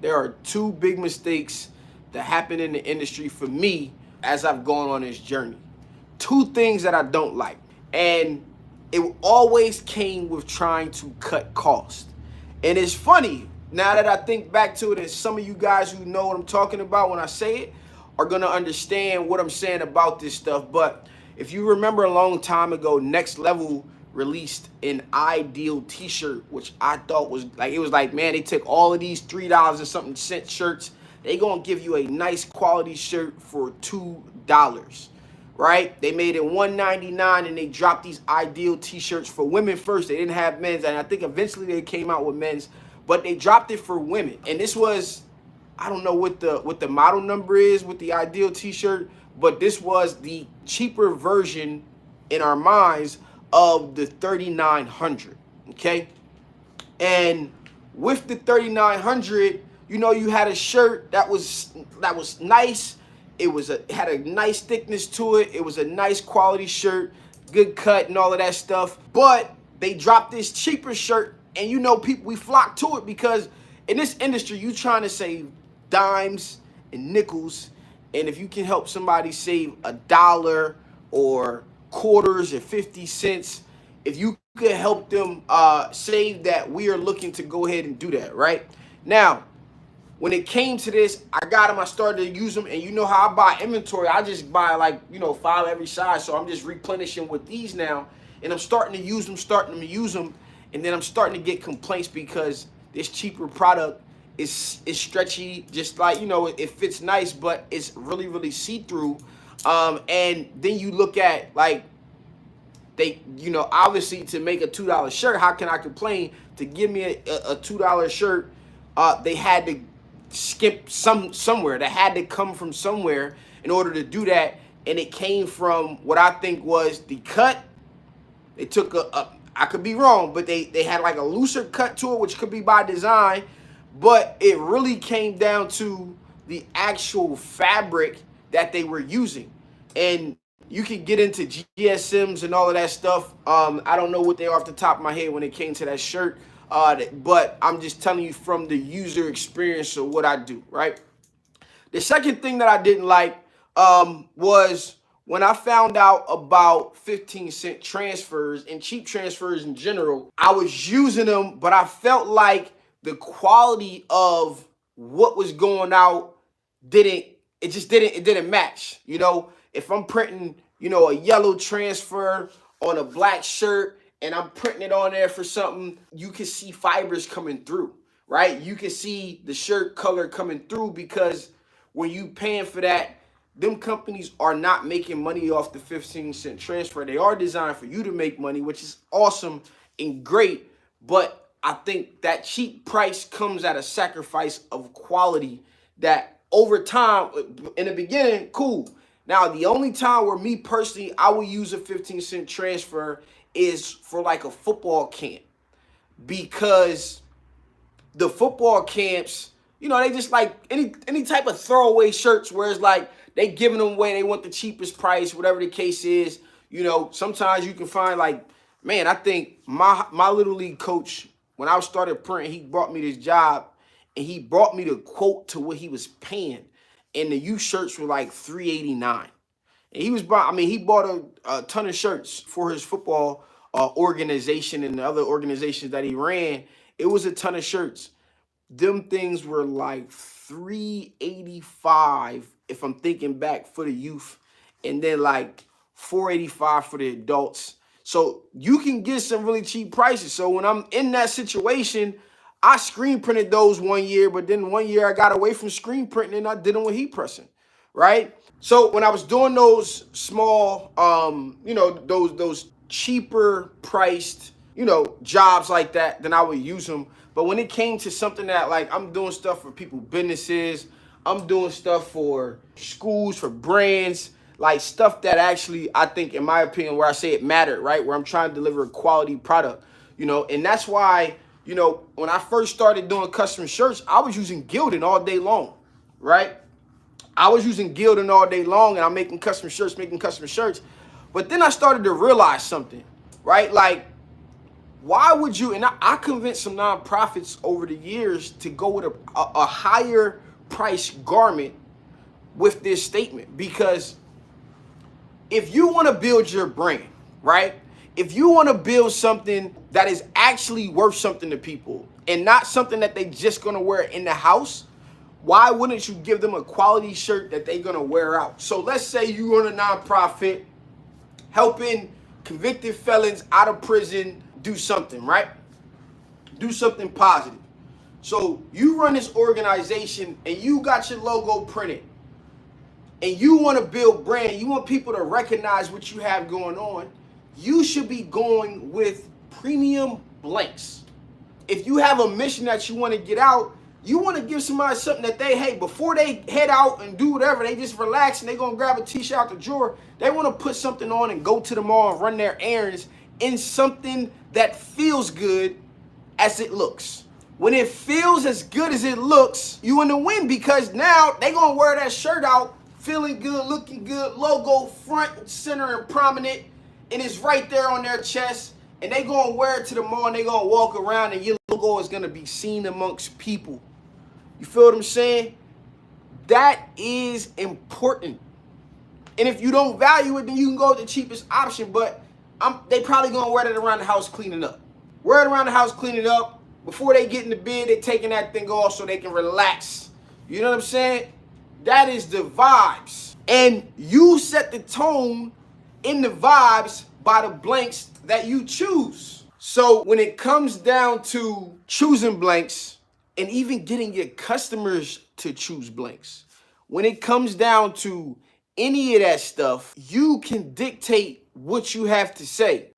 There are two big mistakes that happen in the industry for me as I've gone on this journey. Two things that I don't like. And it always came with trying to cut costs. And it's funny, now that I think back to it, and some of you guys who know what I'm talking about when I say it are gonna understand what I'm saying about this stuff. But if you remember a long time ago, Next Level released an ideal t-shirt, which I thought was like, it was like, man, they took all of these $3 and something cent shirts. They gonna give you a nice quality shirt for $2, right? They made it $1.99 and they dropped these ideal t-shirts for women first. They didn't have men's, and I think eventually they came out with men's, but they dropped it for women. And this was, I don't know what the model number is with the ideal t-shirt, but this was the cheaper version in our minds of the 3900, okay? And with the 3900, you know, you had a shirt that was nice. It had a nice thickness to it. It was a nice quality shirt, good cut and all of that stuff. But they dropped this cheaper shirt, and you know, people, we flock to it because in this industry, you trying to save dimes and nickels, and if you can help somebody save $1 or quarters or 50 cents, if you could help them save that, we are looking to go ahead and do that. Right now, when it came to this, I got them, I started to use them, and you know how I buy inventory, I just buy like, you know, 5 every size. So I'm just replenishing with these now, and I'm starting to use them, and then I'm starting to get complaints because this cheaper product is stretchy, just like, you know, it fits nice, but it's really see-through. And then you look at, like, they, you know, obviously to make a $2 shirt, how can I complain? To give me a $2 shirt, they had to skip somewhere. That had to come from somewhere in order to do that. And it came from what I think was the cut. They took I could be wrong, but they had like a looser cut to it, which could be by design, but it really came down to the actual fabric that they were using. And you can get into GSMs and all of that stuff. I don't know what they are off the top of my head when it came to that shirt, but I'm just telling you from the user experience of what I do, right? The second thing that I didn't like was when I found out about 15-cent transfers and cheap transfers in general. I was using them, but I felt like the quality of what was going out didn't match. You know, if I'm printing, you know, a yellow transfer on a black shirt and I'm printing it on there for something, you can see fibers coming through, right? You can see the shirt color coming through, because when you paying for that, them companies are not making money off the 15-cent transfer. They are designed for you to make money, which is awesome and great. But I think that cheap price comes at a sacrifice of quality that over time, in the beginning, cool. Now, the only time where me personally, I will use a 15-cent transfer is for like a football camp, because the football camps, you know, they just like any type of throwaway shirts where it's like they giving them away. They want the cheapest price, whatever the case is. You know, sometimes you can find like, man, I think my little league coach, when I started printing, he brought me this job and he brought me the quote to what he was paying. And the youth shirts were like $3.89. And he bought a ton of shirts for his football organization and the other organizations that he ran. It was a ton of shirts. Them things were like $3.85 if I'm thinking back for the youth, and then like $4.85 for the adults. So you can get some really cheap prices. So when I'm in that situation, I screen printed those one year, but then one year I got away from screen printing and I did them with heat pressing, right? So when I was doing those small, you know, those cheaper priced, you know, jobs like that, then I would use them. But when it came to something that, like, I'm doing stuff for people, businesses, I'm doing stuff for schools, for brands, like stuff that actually, I think, in my opinion, where I say it mattered, right? Where I'm trying to deliver a quality product, you know, and that's why, you know, when I first started doing custom shirts, I was using Gildan all day long, right? I was using Gildan all day long, and I'm making custom shirts. But then I started to realize something, right? Like, Why would you, and I convinced some nonprofits over the years to go with a higher price garment with this statement, because if you want to build your brand, right? If you want to build something that is actually worth something to people and not something that they just going to wear in the house, why wouldn't you give them a quality shirt that they're going to wear out? So let's say you run a nonprofit helping convicted felons out of prison do something, right? Do something positive. So you run this organization and you got your logo printed and you want to build brand, you want people to recognize what you have going on, you should be going with premium blanks. If you have a mission that you want to get out, you want to give somebody something that they, hey, before they head out and do whatever, they just relax and they going to grab a t-shirt out the drawer. They want to put something on and go to the mall and run their errands in something that feels good as it looks. When it feels as good as it looks, you in the win, because now they going to wear that shirt out feeling good, looking good, logo front, center, and prominent, and it's right there on their chest, and they going to wear it to the mall and they going to walk around and your logo is going to be seen amongst people. You feel what I'm saying? That is important. And if you don't value it, then you can go with the cheapest option, but they probably going to wear it around the house cleaning up. Wear it around the house cleaning up. Before they get in the bed, they taking that thing off so they can relax. You know what I'm saying? That is the vibes. And you set the tone in the vibes by the blanks that you choose. So when it comes down to choosing blanks and even getting your customers to choose blanks, when it comes down to any of that stuff, you can dictate what you have to say.